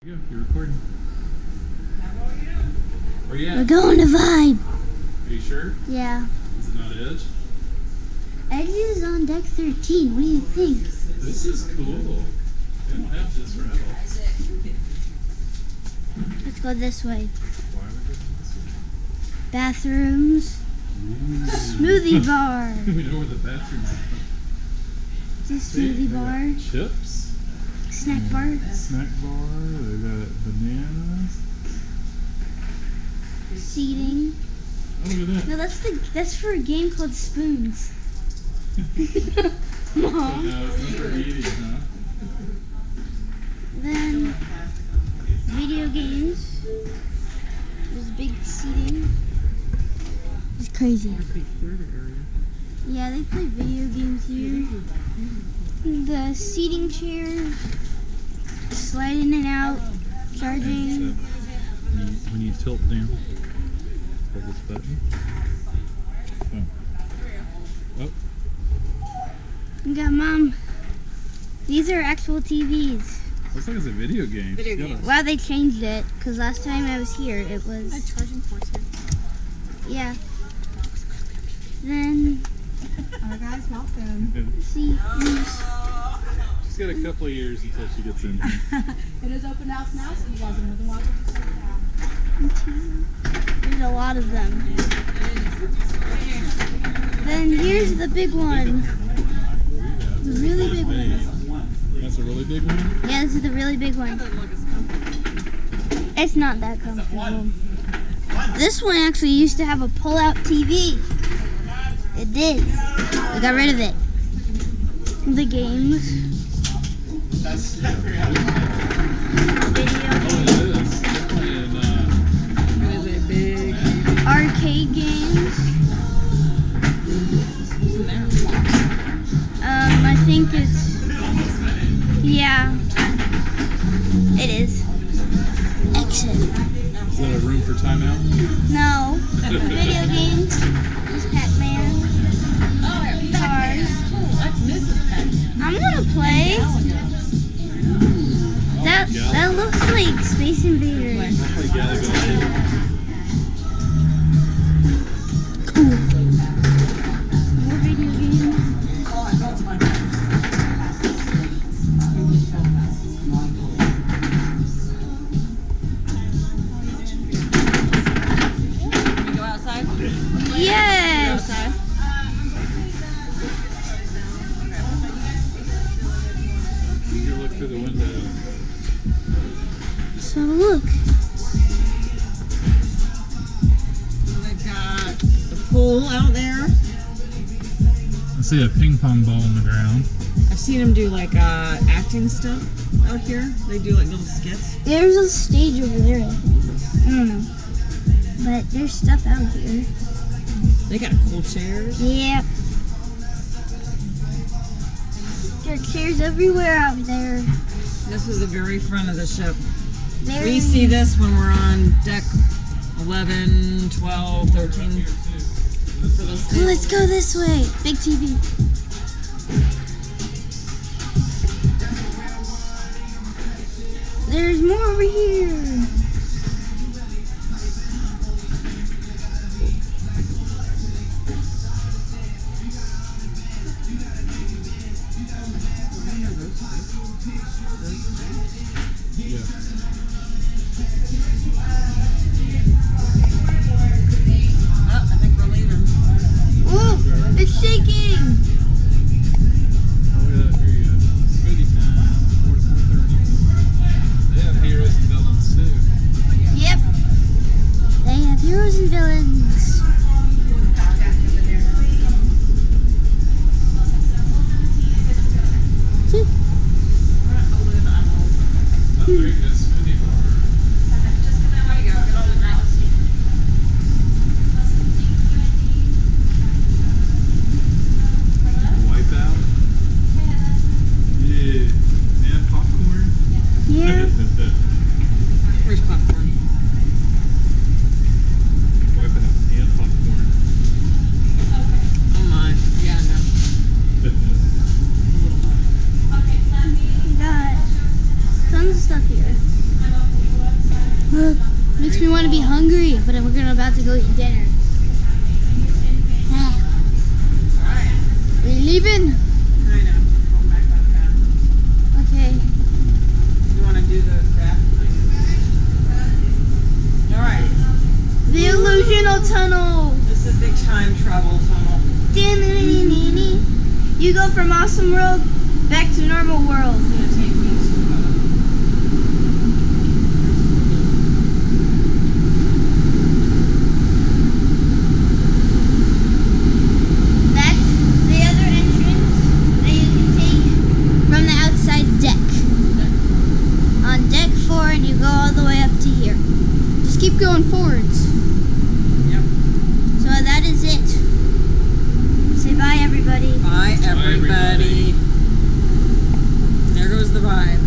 Yeah, you're recording. Where you at? We're going to Vibe. Are you sure? Yeah. Is it not Edge? Edge is on deck 13. What do you think? This is cool. They don't have this for adults. Let's go this way. Why are we going this way? Bathrooms. Ooh. Smoothie bar. We know where the bathrooms are. It's a smoothie bar. Chips. Snack bar. Snack bar. They got bananas. Seating. Oh, look at that. No, that's for a game called Spoons. Mom. No, it's not for eating, huh? Then video games. There's big seating. It's crazy. Big theater area. Yeah, they play video games here. The seating chairs, slide in and out, charging. When you tilt down, hold this button. Oh. We got Mom. These are actual TVs. Looks like it's a video game. Wow, they changed it, because last time I was here, it was... A charging ports here. Yeah. Then... Our guys, welcome. See... She's got a couple of years until she gets in here. It is open house now, so you guys are more than welcome to check it out. There's a lot of them. Then here's the big one. The really big one. That's a really big one? Yeah, this is the really big one. It's not that comfortable. This one actually used to have a pull-out TV. It did. We got rid of it. The games. Video. Arcade games. I think it's... Yeah. It is. Exit. Is that a room for timeout? No. Video games. There's Pac-Man. Cars. I'm gonna play. That looks like Space Invaders. I'll play Galaga. Cool. More video games. Go outside? Yes. You can look through the window. So look. They've got the pool out there. I see a ping pong ball on the ground. I've seen them do like acting stuff out here. They do like little skits. There's a stage over there, I think. I don't know. But there's stuff out here. They got cool chairs. Yep. There are chairs everywhere out there. This is the very front of the ship. There We see this when we're on deck 11, 12, 13. Well, let's go this way. Big TV. There's more over here. Yeah. Oh, I think we're leaving. Ooh, it's shaking. Oh, look at that. Here you go. Smoothie time. 4 to 4:30. They have heroes and villains too. Yep. They have heroes and villains. Oh, there you go. Smoothie bar. Makes me want to be hungry, but we're about to go eat dinner. Alright. Are you leaving? Kind of. Going back by the path. Okay. You want to do the path? Alright. The illusional tunnel. This is the time travel tunnel. You go from awesome world back to normal world. It's going to take me to That's the other entrance that you can take from the outside deck. On deck 4, and you go all the way up to here. Just keep going forwards. Yep. So that is it. Say bye, everybody. Bye, everybody. There goes the vibe.